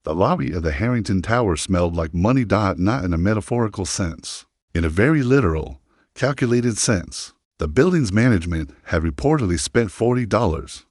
The lobby of the Harrington Tower smelled like money, not in a metaphorical sense, in a very literal, calculated sense. The building's management had reportedly spent $40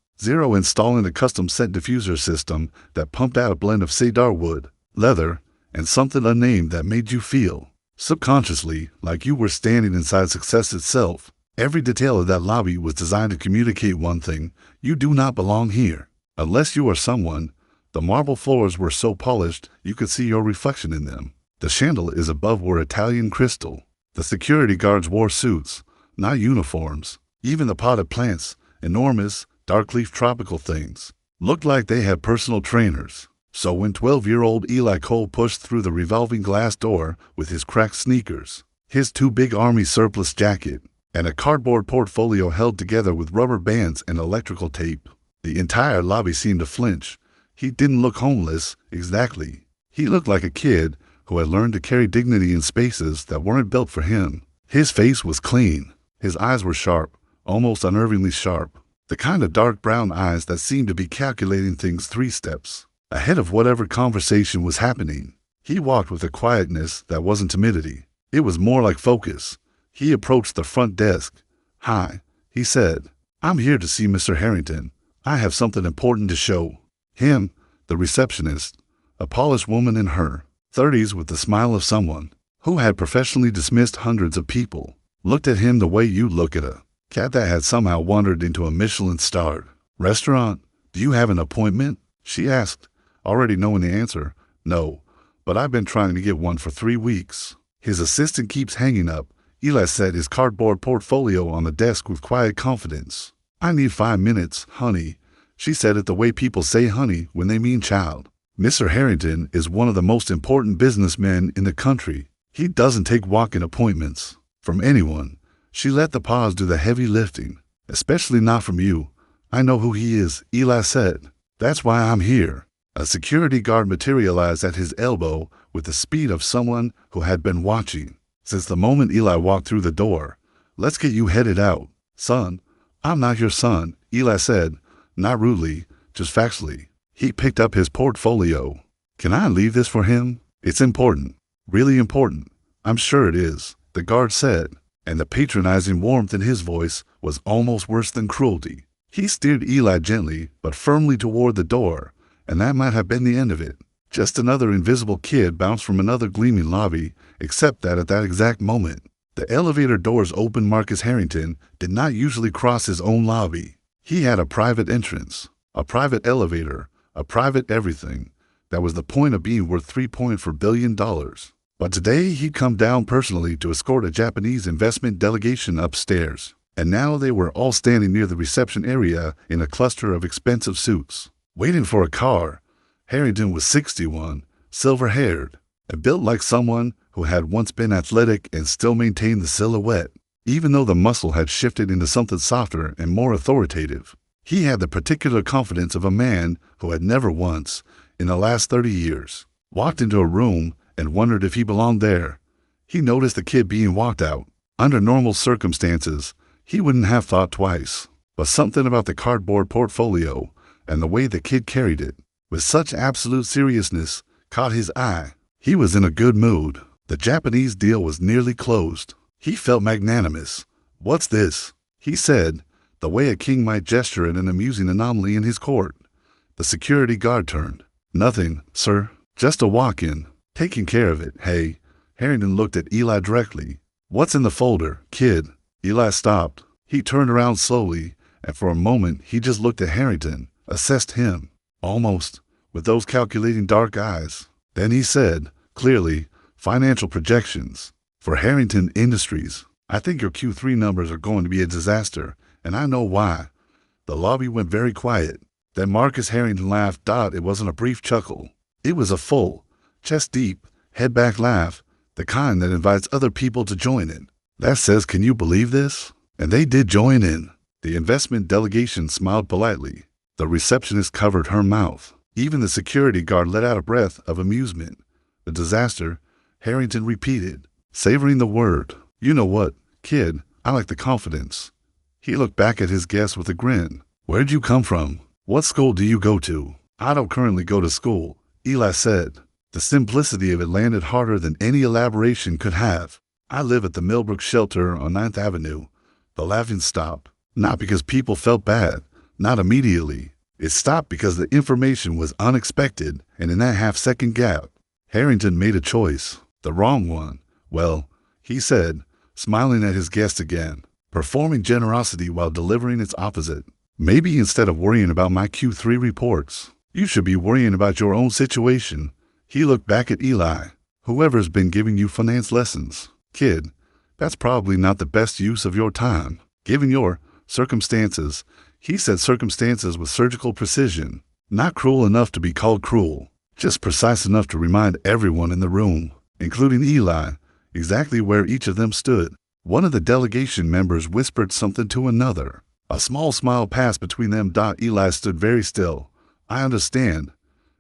installing a custom scent diffuser system that pumped out a blend of cedar wood, leather, and something unnamed that made you feel, subconsciously, like you were standing inside success itself. Every detail of that lobby was designed to communicate one thing: you do not belong here. Unless you are someone. The marble floors were so polished you could see your reflection in them. The chandeliers above were Italian crystal. The security guards wore suits, not uniforms. Even the potted plants, enormous, dark-leaf tropical things, looked like they had personal trainers. So when 12-year-old Eli Cole pushed through the revolving glass door with his cracked sneakers, his too big army surplus jacket, and a cardboard portfolio held together with rubber bands and electrical tape, the entire lobby seemed to flinch. He didn't look homeless, exactly. He looked like a kid who had learned to carry dignity in spaces that weren't built for him. His face was clean. His eyes were sharp, almost unnervingly sharp. The kind of dark brown eyes that seemed to be calculating things 3 steps ahead of whatever conversation was happening. He walked with a quietness that wasn't timidity. It was more like focus. He approached the front desk. "Hi," he said. "I'm here to see Mr. Harrington. I have something important to show." Him, the receptionist, a polished woman in her 30s with the smile of someone who had professionally dismissed hundreds of people, looked at him the way you look at a cat that had somehow wandered into a Michelin-starred restaurant. "Do you have an appointment?" she asked, already knowing the answer. "No, but I've been trying to get one for 3 weeks. His assistant keeps hanging up." Eli set his cardboard portfolio on the desk with quiet confidence. "I need 5 minutes, honey." She said it the way people say honey when they mean child. "Mr. Harrington is one of the most important businessmen in the country. He doesn't take walk-in appointments from anyone." She let the pause do the heavy lifting. "Especially not from you." "I know who he is," Eli said. "That's why I'm here." A security guard materialized at his elbow with the speed of someone who had been watching since the moment Eli walked through the door. "Let's get you headed out." "Son, I'm not your son," Eli said. Not rudely, just factually. He picked up his portfolio. "Can I leave this for him? It's important. Really important." "I'm sure it is," the guard said, and the patronizing warmth in his voice was almost worse than cruelty. He steered Eli gently but firmly toward the door, and that might have been the end of it. Just another invisible kid bounced from another gleaming lobby, except that at that exact moment, the elevator doors opened. Marcus Harrington did not usually cross his own lobby. He had a private entrance, a private elevator, a private everything. That was the point of being worth $3.4 billion. But today he'd come down personally to escort a Japanese investment delegation upstairs. And now they were all standing near the reception area in a cluster of expensive suits, waiting for a car. Harrington was 61, silver-haired, and built like someone who had once been athletic and still maintained the silhouette. Even though the muscle had shifted into something softer and more authoritative, he had the particular confidence of a man who had never once, in the last 30 years, walked into a room and wondered if he belonged there. He noticed the kid being walked out. Under normal circumstances, he wouldn't have thought twice. But something about the cardboard portfolio and the way the kid carried it, with such absolute seriousness, caught his eye. He was in a good mood. The Japanese deal was nearly closed. He felt magnanimous. "What's this?" he said, the way a king might gesture at an amusing anomaly in his court. The security guard turned. "Nothing, sir. Just a walk-in. Taking care of it, hey?" Harrington looked at Eli directly. "What's in the folder, kid?" Eli stopped. He turned around slowly, and for a moment he just looked at Harrington, assessed him, almost, with those calculating dark eyes. Then he said, clearly, "Financial projections. For Harrington Industries, I think your Q3 numbers are going to be a disaster, and I know why." The lobby went very quiet. Then Marcus Harrington laughed. It wasn't a brief chuckle. It was a full, chest-deep, head-back laugh, the kind that invites other people to join in. That says, "Can you believe this?" And they did join in. The investment delegation smiled politely. The receptionist covered her mouth. Even the security guard let out a breath of amusement. "The disaster," Harrington repeated, savoring the word. "You know what, kid, I like the confidence." He looked back at his guest with a grin. "Where'd you come from? What school do you go to?" "I don't currently go to school," Eli said. The simplicity of it landed harder than any elaboration could have. I live at the Millbrook shelter on 9th Avenue. The laughing stopped. Not because people felt bad. Not immediately. It stopped because the information was unexpected, and in that half-second gap, Harrington made a choice. The wrong one. Well, he said, smiling at his guest again, performing generosity while delivering its opposite. Maybe instead of worrying about my Q3 reports, you should be worrying about your own situation. He looked back at Eli. Whoever's been giving you finance lessons, kid, that's probably not the best use of your time. Given your circumstances, he said circumstances with surgical precision, not cruel enough to be called cruel, just precise enough to remind everyone in the room, including Eli, exactly where each of them stood. One of the delegation members whispered something to another. A small smile passed between them. Eli stood very still. I understand,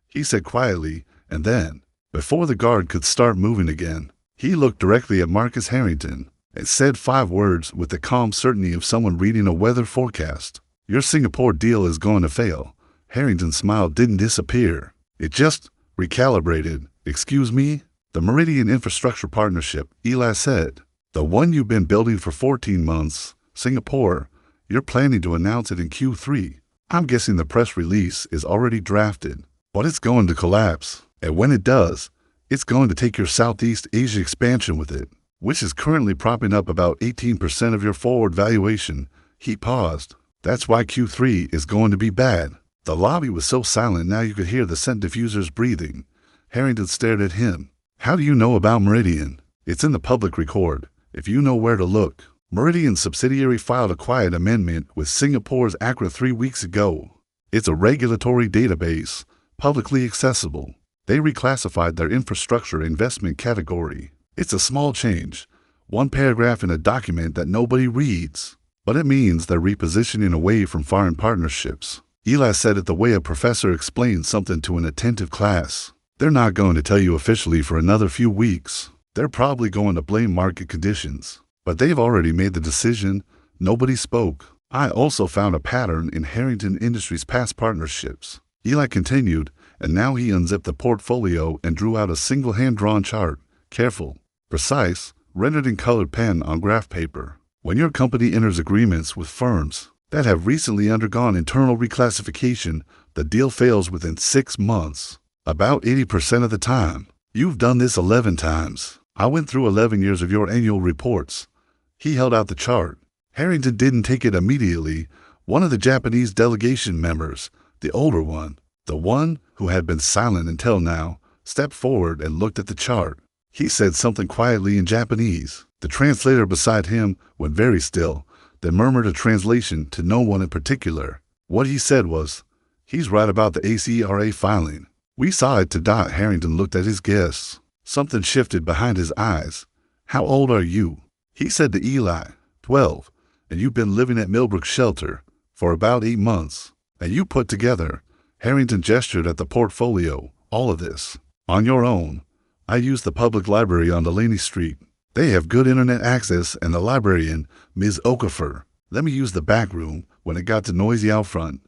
he said quietly, and then, before the guard could start moving again, he looked directly at Marcus Harrington and said 5 words with the calm certainty of someone reading a weather forecast. Your Singapore deal is going to fail. Harrington's smile didn't disappear. It just recalibrated. Excuse me? The Meridian Infrastructure Partnership, Eli said. The one you've been building for 14 months. Singapore. You're planning to announce it in Q3. I'm guessing the press release is already drafted. But it's going to collapse. And when it does, it's going to take your Southeast Asia expansion with it, which is currently propping up about 18% of your forward valuation. He paused. That's why Q3 is going to be bad. The lobby was so silent now you could hear the scent diffusers breathing. Harrington stared at him. How do you know about Meridian? It's in the public record, if you know where to look. Meridian's subsidiary filed a quiet amendment with Singapore's ACRA 3 weeks ago. It's a regulatory database, publicly accessible. They reclassified their infrastructure investment category. It's a small change, 1 paragraph in a document that nobody reads. But it means they're repositioning away from foreign partnerships. Eli said it the way a professor explains something to an attentive class. They're not going to tell you officially for another few weeks. They're probably going to blame market conditions. But they've already made the decision. Nobody spoke. I also found a pattern in Harrington Industries' past partnerships. Eli continued, and now he unzipped the portfolio and drew out a single hand-drawn chart. Careful, precise, rendered in colored pen on graph paper. When your company enters agreements with firms that have recently undergone internal reclassification, the deal fails within 6 months. About 80% of the time. You've done this 11 times. I went through 11 years of your annual reports. He held out the chart. Harrington didn't take it immediately. One of the Japanese delegation members, the older one, the one who had been silent until now, stepped forward and looked at the chart. He said something quietly in Japanese. The translator beside him went very still, then murmured a translation to no one in particular. What he said was, "He's right about the ACRA filing." We saw it to Dot. Harrington looked at his guests. Something shifted behind his eyes. How old are you? He said to Eli, 12, and you've been living at Millbrook Shelter for about 8 months. And you put together, Harrington gestured at the portfolio, all of this, on your own. I used the public library on Delaney Street. They have good internet access, and the librarian, Ms. Okafor, let me use the back room when it got too noisy out front.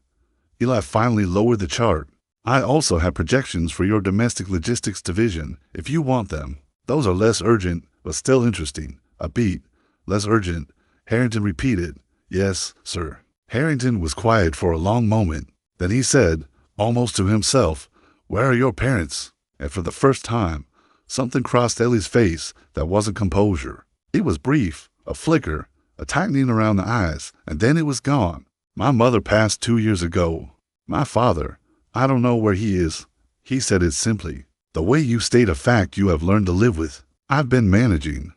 Eli finally lowered the chart. I also have projections for your domestic logistics division, if you want them. Those are less urgent, but still interesting. A beat. Less urgent. Harrington repeated. Yes, sir. Harrington was quiet for a long moment. Then he said, almost to himself, where are your parents? And for the first time, something crossed Ellie's face that wasn't composure. It was brief, a flicker, a tightening around the eyes, and then it was gone. My mother passed 2 years ago. My father, I don't know where he is. He said it simply. The way you state a fact you have learned to live with. I've been managing.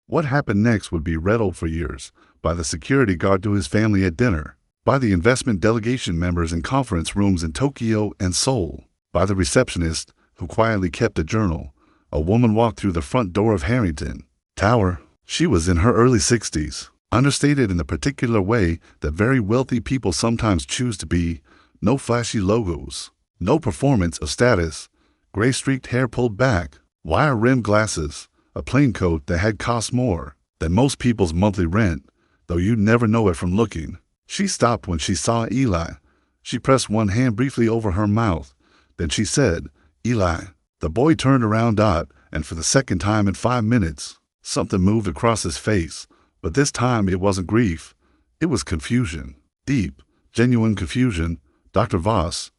What happened next would be riddled for years, by the security guard to his family at dinner, by the investment delegation members in conference rooms in Tokyo and Seoul, by the receptionist who quietly kept a journal. A woman walked through the front door of Harrington Tower. She was in her early 60s, understated in the particular way that very wealthy people sometimes choose to be. No flashy logos, no performance of status, gray-streaked hair pulled back, wire-rimmed glasses, a plain coat that had cost more than most people's monthly rent, though you'd never know it from looking. She stopped when she saw Eli. She pressed one hand briefly over her mouth. Then she said, Eli. The boy turned around, and for the second time in 5 minutes, something moved across his face, but this time it wasn't grief. It was confusion. Deep, genuine confusion. Dr. Voss,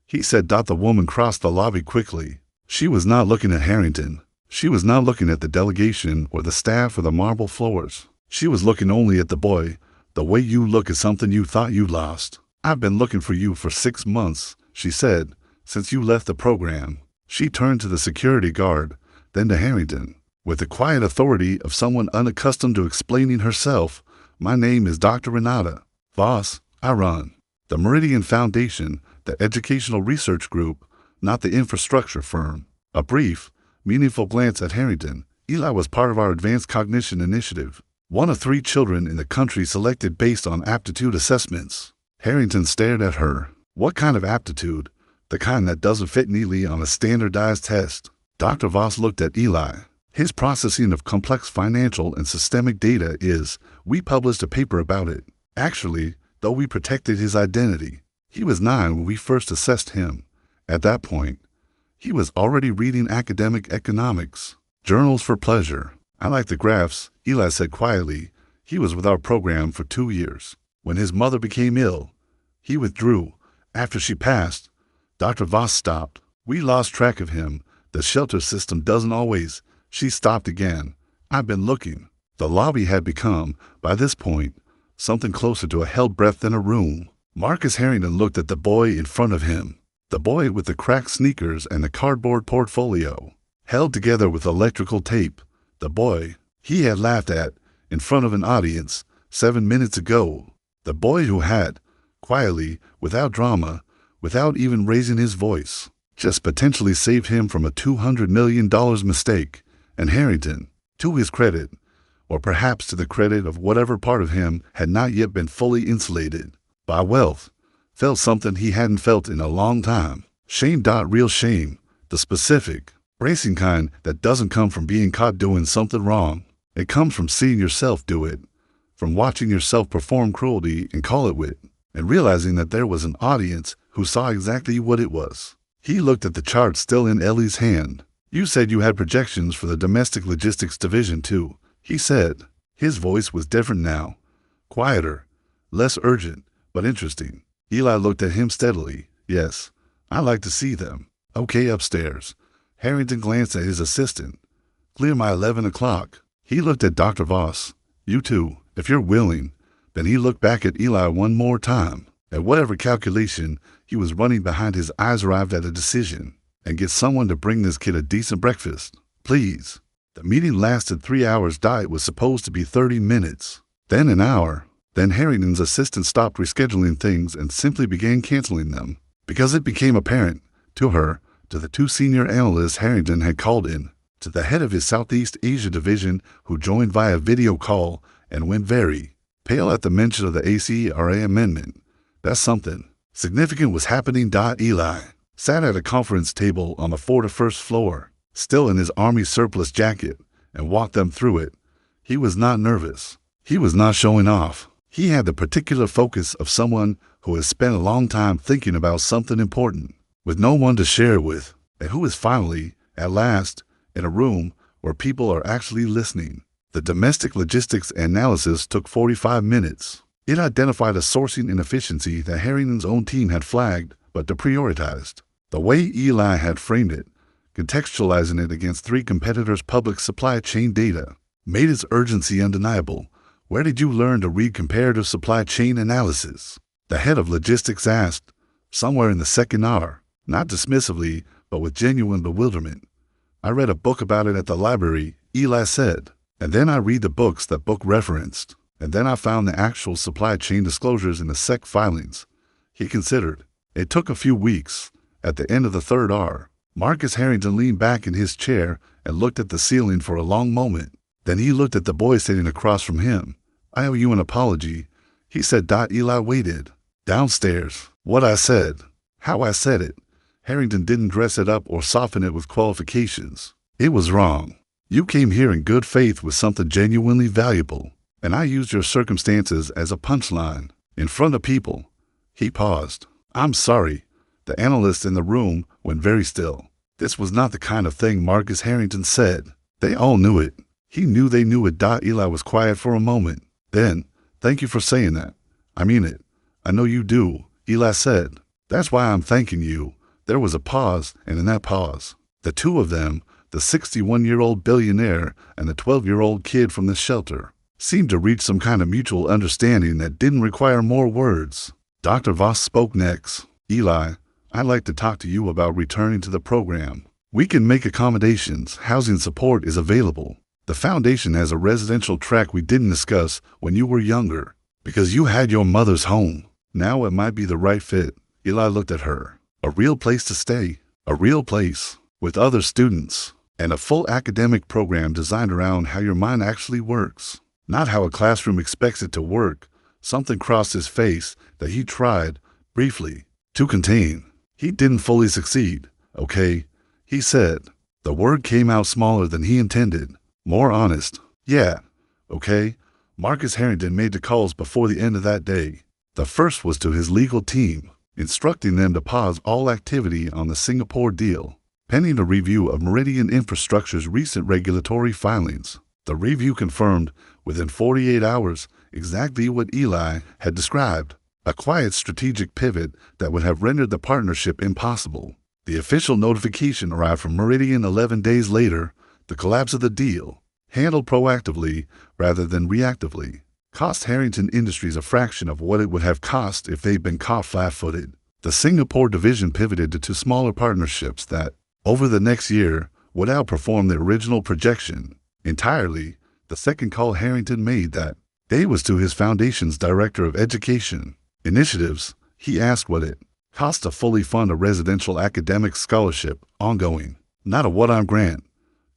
he said. The woman crossed the lobby quickly. She was not looking at Harrington. She was not looking at the delegation or the staff or the marble floors. She was looking only at the boy. The way you look at something you thought you lost. I've been looking for you for 6 months, she said, since you left the program. She turned to the security guard, then to Harrington. With the quiet authority of someone unaccustomed to explaining herself, my name is Dr. Renata Voss. I run the Meridian Foundation, the educational research group, not the infrastructure firm. A brief, meaningful glance at Harrington. Eli was part of our advanced cognition initiative, one of 3 children in the country selected based on aptitude assessments. Harrington stared at her. What kind of aptitude? The kind that doesn't fit neatly on a standardized test. Dr. Voss looked at Eli. His processing of complex financial and systemic data is, we published a paper about it. Actually, though we protected his identity. He was 9 when we first assessed him. At that point, he was already reading academic economics, journals for pleasure. I like the graphs, Eli said quietly. He was with our program for 2 years. When his mother became ill, he withdrew. After she passed, Dr. Voss stopped. We lost track of him. The shelter system doesn't always. She stopped again. I've been looking. The lobby had become, by this point, something closer to a held breath than a room. Marcus Harrington looked at the boy in front of him. The boy with the cracked sneakers and the cardboard portfolio, held together with electrical tape. The boy he had laughed at in front of an audience 7 minutes ago. The boy who had, quietly, without drama, without even raising his voice, just potentially saved him from a $200 million mistake. And Harrington, to his credit, or perhaps to the credit of whatever part of him had not yet been fully insulated by wealth, felt something he hadn't felt in a long time. Shame. Real shame. The specific, bracing kind that doesn't come from being caught doing something wrong. It comes from seeing yourself do it, from watching yourself perform cruelty and call it wit, and realizing that there was an audience who saw exactly what it was. He looked at the chart still in Ellie's hand. You said you had projections for the domestic logistics division too, he said. His voice was different now, quieter, less urgent, but interesting. Eli looked at him steadily. Yes, I'd like to see them. Okay, upstairs. Harrington glanced at his assistant. Clear my 11 o'clock. He looked at Dr. Voss. You too, if you're willing. Then he looked back at Eli one more time. At whatever calculation he was running behind, his eyes arrived at a decision. And get someone to bring this kid a decent breakfast, please. The meeting lasted 3 hours. It was supposed to be 30 minutes. Then an hour. Then Harrington's assistant stopped rescheduling things and simply began canceling them. Because it became apparent, to her, to the 2 senior analysts Harrington had called in, to the head of his Southeast Asia division who joined via video call and went very pale at the mention of the ACRA amendment. That something significant was happening. Eli sat at a conference table on the 41st floor, still in his army surplus jacket, and walked them through it. He was not nervous. He was not showing off. He had the particular focus of someone who has spent a long time thinking about something important, with no one to share it with, and who is finally, at last, in a room where people are actually listening. The domestic logistics analysis took 45 minutes. It identified a sourcing inefficiency that Harrington's own team had flagged but deprioritized. The way Eli had framed it, contextualizing it against 3 competitors' public supply chain data, made its urgency undeniable. Where did you learn to read comparative supply chain analysis? The head of logistics asked. Somewhere in the second hour, not dismissively, but with genuine bewilderment. I read a book about it at the library, Eli said. And then I read the books that book referenced. And then I found the actual supply chain disclosures in the SEC filings. He considered. It took a few weeks. At the end of the 3rd hour, Marcus Harrington leaned back in his chair and looked at the ceiling for a long moment. Then he looked at the boy sitting across from him. I owe you an apology, he said. Eli waited. Downstairs. What I said. How I said it. Harrington didn't dress it up or soften it with qualifications. It was wrong. You came here in good faith with something genuinely valuable, and I used your circumstances as a punchline. In front of people. He paused. I'm sorry. The analysts in the room went very still. This was not the kind of thing Marcus Harrington said. They all knew it. He knew they knew it. Eli was quiet for a moment. Then, thank you for saying that. I mean it. I know you do, Eli said. That's why I'm thanking you. There was a pause, and in that pause, the two of them, the 61-year-old billionaire and the 12-year-old kid from the shelter, seemed to reach some kind of mutual understanding that didn't require more words. Dr. Voss spoke next. Eli, I'd like to talk to you about returning to the program. We can make accommodations. Housing support is available. The foundation has a residential track we didn't discuss when you were younger, because you had your mother's home. Now it might be the right fit. Eli looked at her. A real place to stay. A real place. With other students. And a full academic program designed around how your mind actually works. Not how a classroom expects it to work. Something crossed his face that he tried, briefly, to contain. He didn't fully succeed. Okay, he said. The word came out smaller than he intended. More honest. Yeah, okay. Marcus Harrington made the calls before the end of that day. The first was to his legal team, instructing them to pause all activity on the Singapore deal, pending a review of Meridian Infrastructure's recent regulatory filings. The review confirmed, within 48 hours, exactly what Eli had described, a quiet strategic pivot that would have rendered the partnership impossible. The official notification arrived from Meridian 11 days later. The collapse of the deal, handled proactively rather than reactively, cost Harrington Industries a fraction of what it would have cost if they'd been caught flat-footed. The Singapore division pivoted to two smaller partnerships that, over the next year, would outperform the original projection entirely. The second call Harrington made that day was to his foundation's Director of Education Initiatives. He asked what it cost to fully fund a residential academic scholarship, ongoing, not a one-time grant.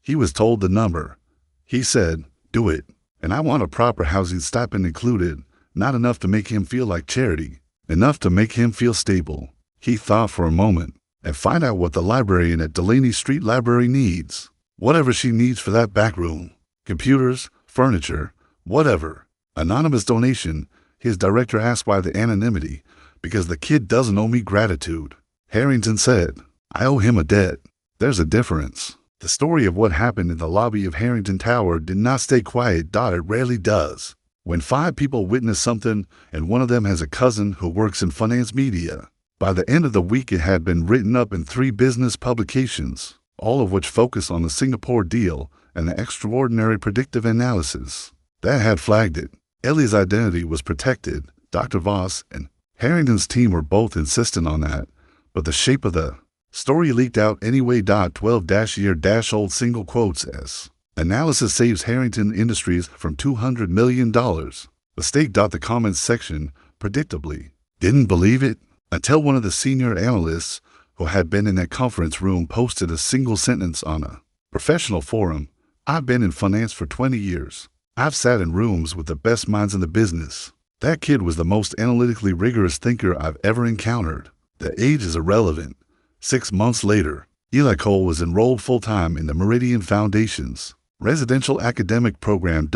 He was told the number. He said, do it. And I want a proper housing stipend included, not enough to make him feel like charity, enough to make him feel stable. He thought for a moment, and find out what the librarian at Delaney Street Library needs. Whatever she needs for that back room. Computers, furniture, whatever. Anonymous donation. His director asked why the anonymity. Because the kid doesn't owe me gratitude. Harrington said, I owe him a debt. There's a difference. The story of what happened in the lobby of Harrington Tower did not stay quiet. It rarely does. When 5 people witness something and one of them has a cousin who works in finance media, by the end of the week it had been written up in 3 business publications, all of which focus on the Singapore deal and the extraordinary predictive analysis that had flagged it. Ellie's identity was protected. Dr. Voss and Harrington's team were both insistent on that, but the shape of the story leaked out anyway. 12-year-old single quotes as analysis saves Harrington Industries from $200 million. Mistake. The comments section, predictably, didn't believe it until one of the senior analysts who had been in that conference room posted a single sentence on a professional forum. I've been in finance for 20 years. I've sat in rooms with the best minds in the business. That kid was the most analytically rigorous thinker I've ever encountered. The age is irrelevant. 6 months later, Eli Cole was enrolled full-time in the Meridian Foundation's residential academic program.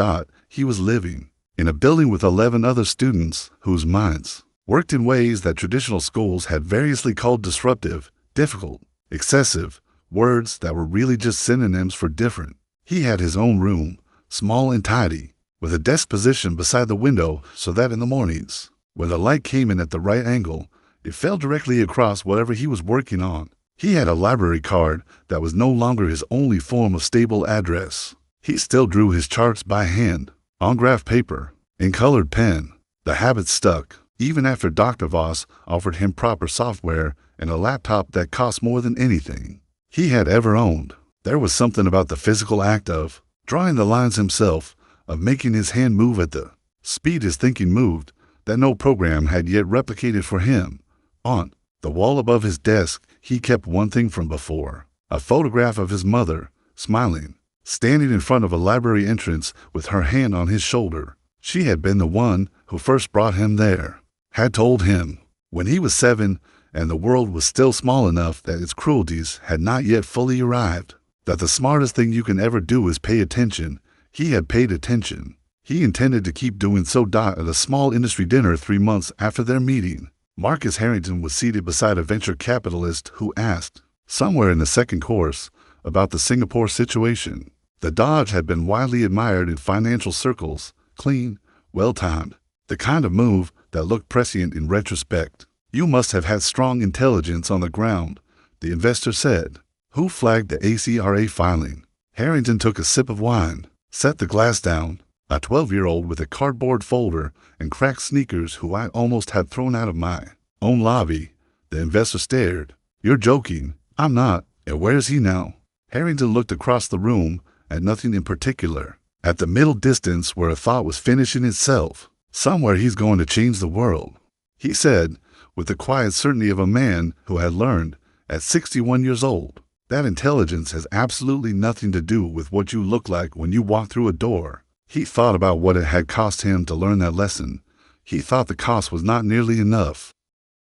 He was living in a building with 11 other students whose minds worked in ways that traditional schools had variously called disruptive, difficult, excessive, words that were really just synonyms for different. He had his own room, small and tidy, with a desk positioned beside the window so that in the mornings, when the light came in at the right angle, it fell directly across whatever he was working on. He had a library card that was no longer his only form of stable address. He still drew his charts by hand, on graph paper, in colored pen. The habit stuck, even after Dr. Voss offered him proper software and a laptop that cost more than anything he had ever owned. There was something about the physical act of drawing the lines himself, of making his hand move at the speed his thinking moved, that no program had yet replicated for him. On the wall above his desk, he kept one thing from before, a photograph of his mother, smiling, standing in front of a library entrance with her hand on his shoulder. She had been the one who first brought him there, had told him, when he was 7 and the world was still small enough that its cruelties had not yet fully arrived, that the smartest thing you can ever do is pay attention. He had paid attention. He intended to keep doing so. At a small industry dinner 3 months after their meeting, Marcus Harrington was seated beside a venture capitalist who asked, somewhere in the second course, about the Singapore situation. The dodge had been widely admired in financial circles, clean, well-timed, the kind of move that looked prescient in retrospect. You must have had strong intelligence on the ground, the investor said. Who flagged the ACRA filing? Harrington took a sip of wine, set the glass down. A 12-year-old with a cardboard folder and cracked sneakers who I almost had thrown out of my own lobby. The investor stared. You're joking. I'm not. And where is he now? Harrington looked across the room at nothing in particular. At the middle distance where a thought was finishing itself. Somewhere he's going to change the world, he said, with the quiet certainty of a man who had learned, at 61 years old, that intelligence has absolutely nothing to do with what you look like when you walk through a door. He thought about what it had cost him to learn that lesson. He thought the cost was not nearly enough.